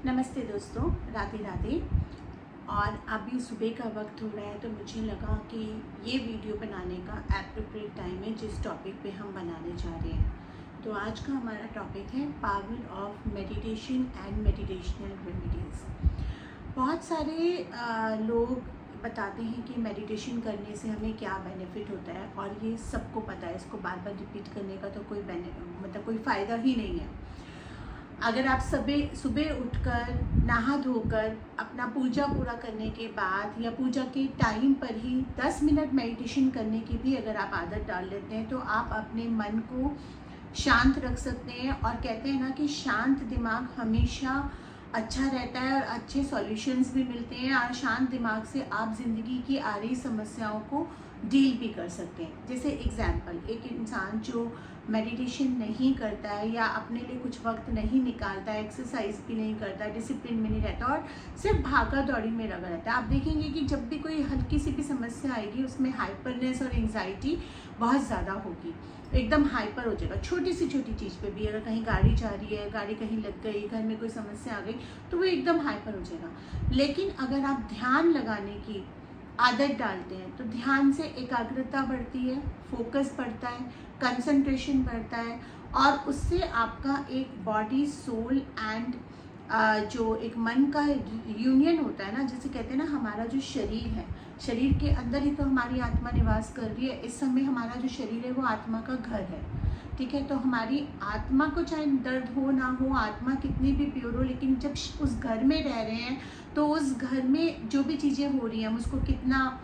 नमस्ते दोस्तों, राधे राधे। और अभी सुबह का वक्त हो रहा है तो मुझे लगा कि ये वीडियो बनाने का एप्रोप्रिएट टाइम है जिस टॉपिक पे हम बनाने जा रहे हैं। तो आज का हमारा टॉपिक है power of meditation and meditational remedies. बहुत सारे लोग बताते हैं कि मेडिटेशन करने से हमें क्या बेनिफिट होता है, और ये सबको पता है, इसको बार बार रिपीट करने का तो कोई कोई फ़ायदा ही नहीं है। अगर आप सुबह उठकर नहा धोकर अपना पूजा पूरा करने के बाद या पूजा के टाइम पर ही 10 मिनट मेडिटेशन करने की भी अगर आप आदत डाल लेते हैं तो आप अपने मन को शांत रख सकते हैं। और कहते हैं ना कि शांत दिमाग हमेशा अच्छा रहता है और अच्छे सॉल्यूशंस भी मिलते हैं, और शांत दिमाग से आप ज़िंदगी की आ रही समस्याओं को डील भी कर सकते हैं। जैसे एग्जाम्पल, एक इंसान जो मेडिटेशन नहीं करता है या अपने लिए कुछ वक्त नहीं निकालता है, एक्सरसाइज भी नहीं करता है, डिसिप्लिन में नहीं रहता और सिर्फ भागा दौड़ी में लगा रहता है, आप देखेंगे कि जब भी कोई हल्की सी भी समस्या आएगी उसमें हाइपरनेस और एंजाइटी बहुत ज़्यादा होगी, एकदम हाइपर हो जाएगा। छोटी सी छोटी चीज़ पे भी, अगर कहीं गाड़ी जा रही है, गाड़ी कहीं लग गई, घर में कोई समस्या आ गई तो वो एकदम हाइपर हो जाएगा। लेकिन अगर आप ध्यान लगाने की आदत डालते हैं तो ध्यान से एकाग्रता बढ़ती है, फोकस बढ़ता है, कंसंट्रेशन बढ़ता है, और उससे आपका एक बॉडी सोल एंड जो एक मन का यूनियन होता है ना, जैसे कहते हैं ना, हमारा जो शरीर है, शरीर के अंदर ही तो हमारी आत्मा निवास कर रही है। इस समय हमारा जो शरीर है वो आत्मा का घर है, ठीक है। तो हमारी आत्मा को चाहे दर्द हो ना हो, आत्मा कितनी भी प्योर हो, लेकिन जब उस घर में रह रहे हैं तो उस घर में जो भी चीज़ें हो रही हैं, हम उसको कितना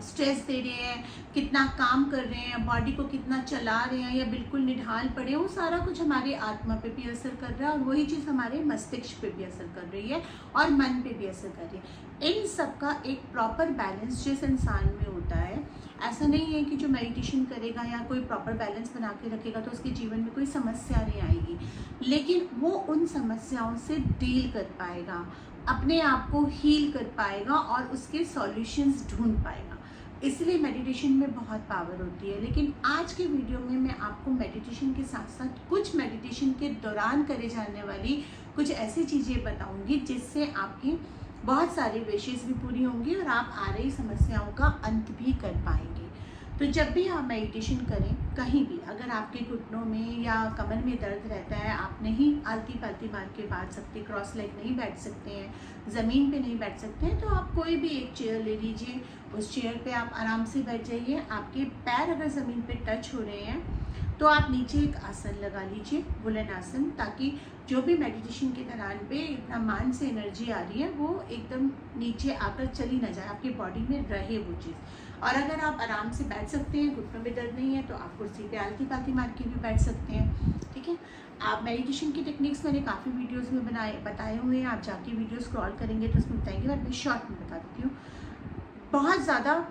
स्ट्रेस दे रहे हैं, कितना काम कर रहे हैं, बॉडी को कितना चला रहे हैं या बिल्कुल निढाल पड़े हैं, वो सारा कुछ हमारे आत्मा पे भी असर कर रहा है, और वही चीज़ हमारे मस्तिष्क पे भी असर कर रही है और मन पे भी असर कर रही है। इन सब का एक प्रॉपर बैलेंस जिस इंसान में होता है, ऐसा नहीं है कि जो मेडिटेशन करेगा या कोई प्रॉपर बैलेंस बना के रखेगा तो उसके जीवन में कोई समस्या नहीं आएगी, लेकिन वो उन समस्याओं से डील कर पाएगा, अपने आप को हील कर पाएगा और उसके सॉल्यूशंस ढूंढ पाएगा। इसलिए मेडिटेशन में बहुत पावर होती है। लेकिन आज के वीडियो में मैं आपको मेडिटेशन के साथ साथ कुछ मेडिटेशन के दौरान करे जाने वाली कुछ ऐसी चीज़ें बताऊंगी जिससे आपकी बहुत सारी विशेष भी पूरी होंगी और आप आ रही समस्याओं का अंत भी कर पाएंगे। तो जब भी आप मेडिटेशन करें, कहीं भी अगर आपके घुटनों में या कमर में दर्द रहता है, आप नहीं आलती पालती मार के बैठ सकते, क्रॉस लेग नहीं बैठ सकते हैं, ज़मीन पे नहीं बैठ सकते हैं, तो आप कोई भी एक चेयर ले लीजिए, उस चेयर पे आप आराम से बैठ जाइए। आपके पैर अगर ज़मीन पे टच हो रहे हैं तो आप नीचे एक आसन लगा लीजिए, वुलन आसन, ताकि जो भी मेडिटेशन के दौरान पे ब्रह्मांड से एनर्जी आ रही है वो एकदम नीचे आकर चली ना जाए, आपकी बॉडी में रहे वो चीज़। और अगर आप आराम से बैठ सकते हैं, घुटनों में दर्द नहीं है, तो आप कुर्सी पे आलती पालती मार के भी बैठ सकते हैं, ठीक है। आप मेडिटेशन की टेक्निक्स मैंने काफ़ी वीडियोज़ में बताए हुए हैं, आप जाके वीडियो स्क्रॉल करेंगे तो उसमें बताएंगे, बट मैं शॉर्ट में बता देती हूँ। बहुत ज़्यादा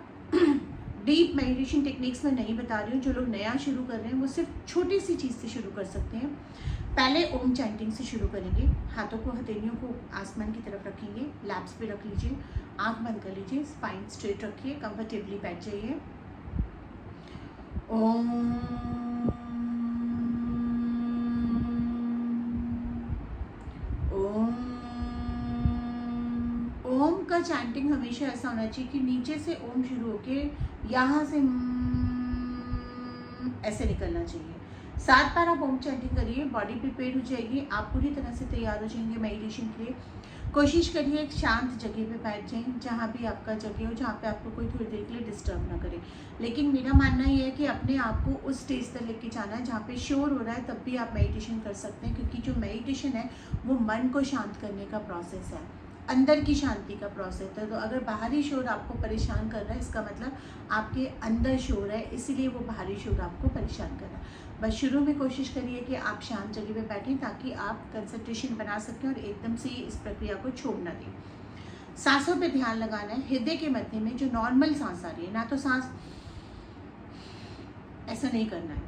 डीप मेडिटेशन टेक्निक्स में नहीं बता रही हूँ। जो लोग नया शुरू कर रहे हैं वो सिर्फ छोटी सी चीज़ से शुरू कर सकते हैं। पहले ओम चैंटिंग से शुरू करेंगे, हाथों को, हथेलियों को आसमान की तरफ रखेंगे, लैप्स पे रख लीजिए, आंख बंद कर लीजिए, स्पाइन स्ट्रेट रखिए, कंफर्टेबली बैठ जाइए। ओम ओम का चैंटिंग हमेशा ऐसा होना चाहिए कि नीचे से ओम शुरू होके यहाँ से ऐसे निकलना चाहिए। 7 बार आप ओम चैंटिंग करिए, बॉडी प्रिपेयर हो जाएगी, आप पूरी तरह से तैयार हो जाएंगे मेडिटेशन के लिए। कोशिश करिए एक शांत जगह पे बैठ जाएं, जहाँ भी आपका जगह हो, जहाँ पे आपको कोई थोड़ी देर के लिए डिस्टर्ब ना करे। लेकिन मेरा मानना ये है कि अपने आप को उस स्टेज तक लेके जाना है जहाँ पे शोर हो रहा है, तब भी आप मेडिटेशन कर सकते हैं, क्योंकि जो मेडिटेशन है वो मन को शांत करने का प्रोसेस है, अंदर की शांति का प्रोसेस है। तो अगर बाहरी शोर आपको परेशान कर रहा है, इसका मतलब आपके अंदर शोर है, इसीलिए वो बाहरी शोर आपको परेशान कर रहा है। बस शुरू में कोशिश करिए कि आप शांत जगह पे बैठें, ताकि आप कंसंट्रेशन बना सकें और एकदम से इस प्रक्रिया को छोड़ ना दें। सांसों पे ध्यान लगाना है, हृदय के मध्य में जो नॉर्मल सांस आ रही है, ना तो सांस ऐसा नहीं करना है,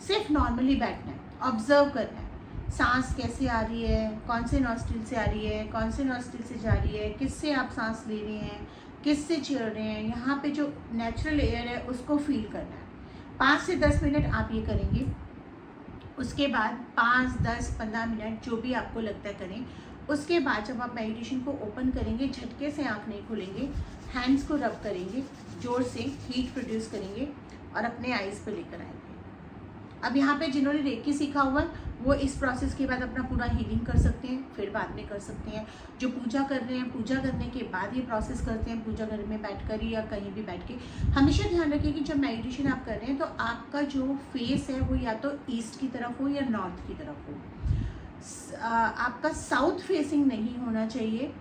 सिर्फ नॉर्मली बैठना है, ऑब्जर्व करना है सांस कैसे आ रही है, कौन से नॉस्ट्रिल से आ रही है, कौन से नॉस्ट्रिल से जा रही है, किससे आप सांस ले रहे हैं, किससे छोड़ रहे हैं, यहाँ पे जो नेचुरल एयर है उसको फील करना है। 5 से 10 मिनट आप ये करेंगे। उसके बाद 5, 10, 15 मिनट जो भी आपको लगता है करें। उसके बाद जब आप मेडिटेशन को ओपन करेंगे, झटके से आँख नहीं खोलेंगे, हैंड्स को रब करेंगे, जोर से हीट प्रोड्यूस करेंगे और अपने आइज़ पे लेकर आएंगे। अब यहाँ पे जिन्होंने रेकी सीखा हुआ है वो इस प्रोसेस के बाद अपना पूरा हीलिंग कर सकते हैं, फिर बाद में कर सकते हैं। जो पूजा कर रहे हैं, पूजा करने के बाद ये प्रोसेस करते हैं, पूजा घर में बैठकर ही या कहीं भी बैठ के। हमेशा ध्यान रखिए कि जब मेडिटेशन आप कर रहे हैं तो आपका जो फेस है वो या तो ईस्ट की तरफ हो या नॉर्थ की तरफ हो। आपका साउथ फेसिंग नहीं होना चाहिए,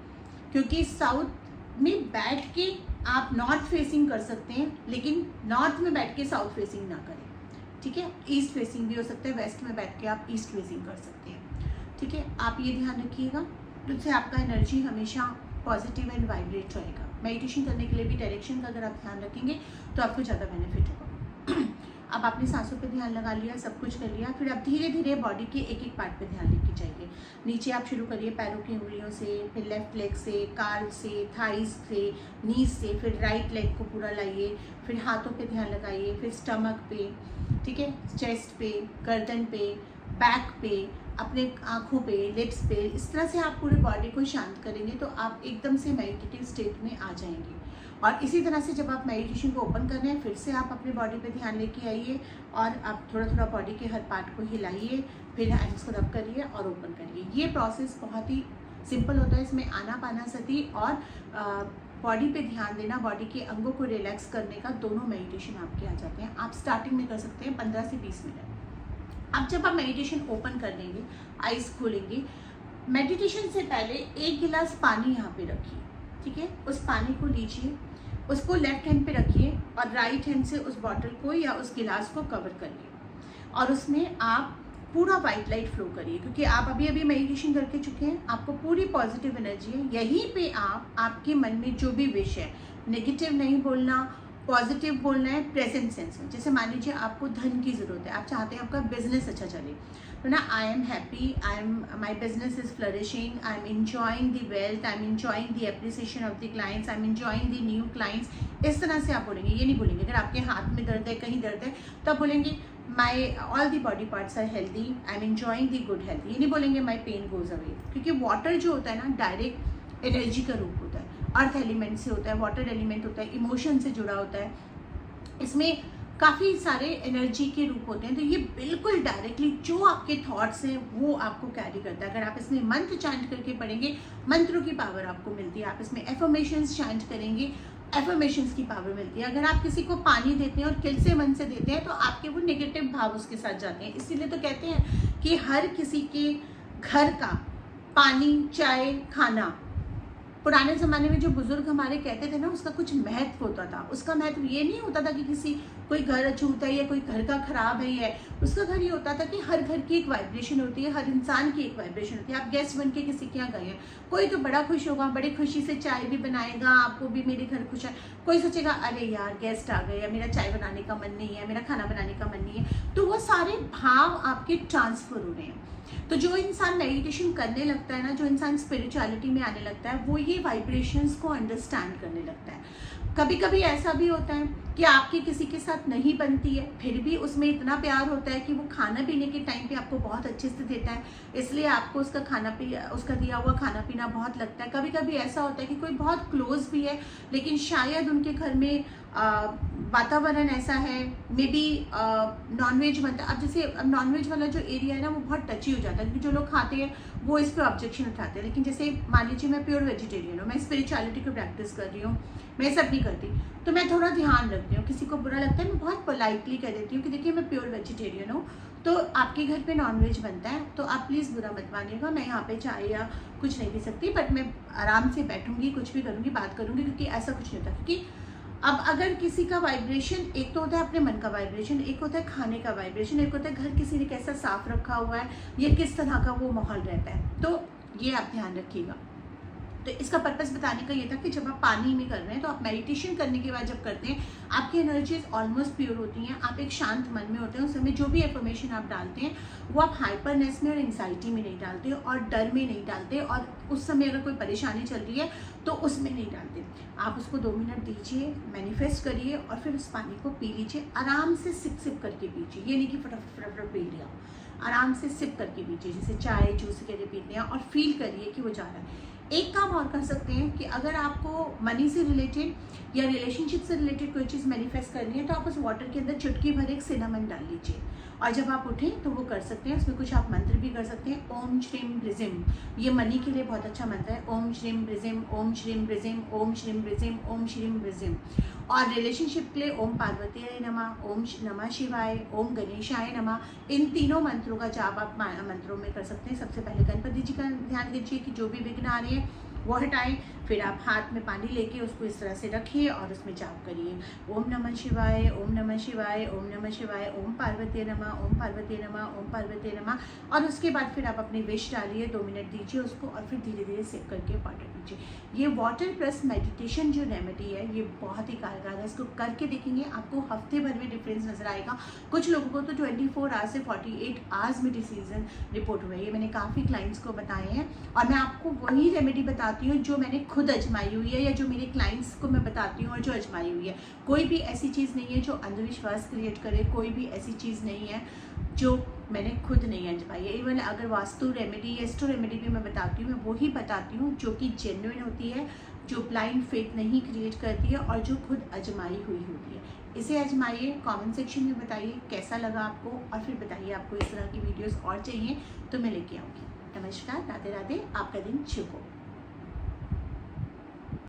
क्योंकि साउथ में बैठ के आप नॉर्थ फेसिंग कर सकते हैं, लेकिन नॉर्थ में बैठ के साउथ फेसिंग ना करें, ठीक है। ईस्ट फेसिंग भी हो सकता है, वेस्ट में बैठ के आप ईस्ट फेसिंग कर सकते हैं, ठीक है। आप ये ध्यान रखिएगा, तो इससे आपका एनर्जी हमेशा पॉजिटिव एंड वाइब्रेट रहेगा। मेडिटेशन करने के लिए भी डायरेक्शन का अगर आप ध्यान रखेंगे तो आपको ज़्यादा बेनिफिट होगा। अब आपने सांसों पे ध्यान लगा लिया, सब कुछ कर लिया, फिर आप धीरे धीरे बॉडी के एक एक पार्ट पे ध्यान लेके जाइए। नीचे आप शुरू करिए पैरों की उंगलियों से, फिर लेफ्ट लेग से, काल्फ से, थाइज से, नीज से, फिर राइट लेग को पूरा लाइए, फिर हाथों पे ध्यान लगाइए, फिर स्टमक पे, ठीक है, चेस्ट पे, गर्दन पे, बैक पे, अपने आँखों पे, लिप्स पे। इस तरह से आप पूरे बॉडी को शांत करेंगे तो आप एकदम से मेडिटेटिव स्टेट में आ जाएंगे। और इसी तरह से जब आप मेडिटेशन को ओपन कर रहे हैं, फिर से आप अपने बॉडी पे ध्यान लेके आइए और आप थोड़ा थोड़ा बॉडी के हर पार्ट को हिलाइए, फिर हैंड्स को रब करिए और ओपन करिए। ये प्रोसेस बहुत ही सिंपल होता है, इसमें आनापानासती और बॉडी पे ध्यान देना, बॉडी के अंगों को रिलैक्स करने का, दोनों मेडिटेशन आपके आ जाते हैं। आप स्टार्टिंग में कर सकते हैं 15 से 20 मिनट। अब जब आप मेडिटेशन ओपन कर लेंगे, आइज़ खोलेंगे, मेडिटेशन से पहले 1 गिलास पानी यहाँ पे रखिए, ठीक है। उस पानी को लीजिए, उसको लेफ्ट हैंड पे रखिए और राइट हैंड से उस बॉटल को या उस गिलास को कवर करिए और उसमें आप पूरा वाइट लाइट फ्लो करिए, क्योंकि आप अभी अभी मेडिटेशन करके चुके हैं, आपको पूरी पॉजिटिव एनर्जी है। यहीं पे आप आपके मन में जो भी विश है, नेगेटिव नहीं बोलना, पॉजिटिव बोलना है, प्रेजेंट सेंस में। जैसे मान लीजिए आपको धन की ज़रूरत है, आप चाहते हैं आपका बिजनेस अच्छा चले, तो ना I am happy, my business is flourishing, I am enjoying the wealth, I am enjoying the appreciation of the clients, I am enjoying the new clients. इस तरह से आप बोलेंगे। ये नहीं बोलेंगे अगर आपके हाथ में दर्द है, कहीं दर्द है, तब बोलेंगे my all the body parts are healthy, I am enjoying the good health. ये नहीं बोलेंगे माई पेन गोज अवे, क्योंकि वाटर जो होता है ना डायरेक्ट एनर्जी का रूप होता है, अर्थ एलिमेंट से होता है, वाटर एलिमेंट होता है, इमोशन से जुड़ा होता है, इसमें काफ़ी सारे एनर्जी के रूप होते हैं। तो ये बिल्कुल डायरेक्टली जो आपके थॉट्स हैं वो आपको कैरी करता है। अगर आप इसमें मंत्र चैंट करके पढ़ेंगे, मंत्रों की पावर आपको मिलती है। आप इसमें एफर्मेशंस चैंट करेंगे, एफर्मेशंस की पावर मिलती है। अगर आप किसी को पानी देते हैं और खिल से मन से देते हैं तो आपके वो नेगेटिव भाव उसके साथ जाते हैं। इसीलिए तो कहते हैं कि हर किसी के घर का पानी, चाय, खाना, पुराने ज़माने में जो बुजुर्ग हमारे कहते थे ना, उसका कुछ महत्व होता था। उसका महत्व ये नहीं होता था कि किसी कोई घर अछूता है या कोई घर का खराब है, ये उसका घर ये होता था कि हर घर की एक वाइब्रेशन होती है, हर इंसान की एक वाइब्रेशन होती है। आप गेस्ट बन के किसी के यहाँ गए हैं, कोई तो बड़ा खुश होगा, बड़ी खुशी से चाय भी बनाएगा, आपको भी मेरे घर खुश है। कोई सोचेगा अरे यार गेस्ट आ गए, या मेरा चाय बनाने का मन नहीं है, मेरा खाना बनाने का मन नहीं है। तो वो सारे भाव आपके ट्रांसफर हो रहे हैं। तो जो इंसान मेडिटेशन करने लगता है ना, जो इंसान स्पिरिचुअलिटी में आने लगता है, वो ये वाइब्रेशंस को अंडरस्टैंड करने लगता है। कभी कभी ऐसा भी होता है कि आपकी किसी के साथ नहीं बनती है, फिर भी उसमें इतना प्यार होता है कि वो खाना पीने के टाइम पे आपको बहुत अच्छे से देता है, इसलिए आपको उसका दिया हुआ खाना पीना बहुत लगता है। कभी कभी ऐसा होता है कि कोई बहुत क्लोज भी है, लेकिन शायद उनके घर में वातावरण ऐसा है, मे बी नॉनवेज बनता है। अब जैसे नॉनवेज वाला जो एरिया है ना, वो बहुत टची हो जाता है, क्योंकि जो लोग खाते हैं वो इस पर ऑब्जेक्शन उठाते हैं। लेकिन जैसे मान लीजिए मैं प्योर वेजिटेरियन हूँ, मैं स्पिरिचुअलिटी को प्रैक्टिस कर रही हूँ, मैं सब नहीं करती, तो मैं थोड़ा ध्यान रखती हूँ। किसी को बुरा लगता है, मैं बहुत पोलाइटली कह देती हूँ कि देखिए मैं प्योर वेजिटेरियन हूँ, तो आपके घर पे नॉनवेज बनता है तो आप प्लीज़ बुरा मत मानिएगा, मैं यहाँ पे चाय या कुछ नहीं पी सकती, बट मैं आराम से बैठूंगी, कुछ भी करूँगी, बात करूँगी, क्योंकि ऐसा कुछ नहीं होता। क्योंकि अब अगर किसी का वाइब्रेशन, एक तो होता है अपने मन का वाइब्रेशन, एक होता है खाने का वाइब्रेशन, एक होता है घर किसी ने कैसा साफ रखा हुआ है, ये किस तरह का वो माहौल रहता है, तो ये आप ध्यान रखिएगा। तो इसका पर्पस बताने का ये था कि जब आप पानी में कर रहे हैं, तो आप मेडिटेशन करने के बाद जब करते हैं, आपकी एनर्जीज ऑलमोस्ट प्योर होती हैं, आप एक शांत मन में होते हैं। उस समय जो भी एफर्मेशन आप डालते हैं वो आप हाइपरनेस में और एंग्जाइटी में नहीं डालते और डर में नहीं डालते, और उस समय अगर कोई परेशानी चल रही है तो उसमें नहीं डालते। आप उसको 2 मिनट दीजिए, मैनिफेस्ट करिए और फिर उस पानी को पी लीजिए, आराम से सिप सिप करके पीजिए। ये नहीं कि फटाफट पी लिया, आराम से सिप करके पीजिए, जैसे चाय जूस के पीते हैं, और फील करिए कि वो जा रहा है। एक काम और कर सकते हैं कि अगर आपको मनी से रिलेटेड या रिलेशनशिप से रिलेटेड कोई चीज़ मैनिफेस्ट करनी है तो आप उस वाटर के अंदर चुटकी भर एक सिनेमन डाल लीजिए, और जब आप उठें तो वो कर सकते हैं। उसमें कुछ आप मंत्र भी कर सकते हैं। ओम श्रीम ब्रिजिम, ये मनी के लिए बहुत अच्छा मंत्र है। ओम श्रीम ब्रिजिम, ओम श्रीम ब्रिजिम, ओम श्रीम ब्रिजिम, ओम श्रीम ब्रिजिम। और रिलेशनशिप के लिए ओम पार्वती नमः, ओम नमः शिवाय, ओम गणेशाय नमः। इन तीनों मंत्रों का जाप आप मंत्रों में कर सकते हैं। सबसे पहले गणपति जी का ध्यान दीजिए कि जो भी विघ्न आ रहे हैं वो हटाएं। फिर आप हाथ में पानी लेके उसको इस तरह से रखिए और उसमें जाप करिए। ओम नमः शिवाय, ओम नमः शिवाय, ओम नमः शिवाय, ओम पार्वती नमः, ओम पार्वती नमः, ओम पार्वती नमः। और उसके बाद फिर आप अपनी विश डालिए, 2 मिनट दीजिए उसको, और फिर धीरे धीरे सिप करके वाटर पीजिए। ये वाटर प्लस मेडिटेशन जो रेमेडी है ये बहुत ही कारगर है। इसको करके देखेंगे, आपको हफ्ते भर में डिफरेंस नजर आएगा। कुछ लोगों को तो 24 आवर्स से 48 आवर्स में डिसीजन रिपोर्ट हुआ है। ये मैंने काफ़ी क्लाइंट्स को बताए हैं, और मैं आपको वही रेमेडी बताती हूँ जो मैंने खुद आजमाई हुई है, या जो मेरे क्लाइंट्स को मैं बताती हूँ और जो आजमाई हुई है। कोई भी ऐसी चीज़ नहीं है जो अंधविश्वास क्रिएट करे, कोई भी ऐसी चीज़ नहीं है जो मैंने खुद नहीं आजमाई है। इवन अगर वास्तु रेमेडी या एस्ट्रो रेमेडी भी मैं बताती हूँ, मैं वही बताती हूँ जो कि जेन्युइन होती है, जो ब्लाइंड फेथ नहीं क्रिएट करती है, और जो खुद आजमाई हुई होती है। इसे आजमाइए, कमेंट सेक्शन में बताइए कैसा लगा आपको, और फिर बताइए आपको इस तरह की वीडियोस और चाहिए तो मैं लेके आऊँगी। नमस्कार, राधे राधे, आपका दिन शुभ हो।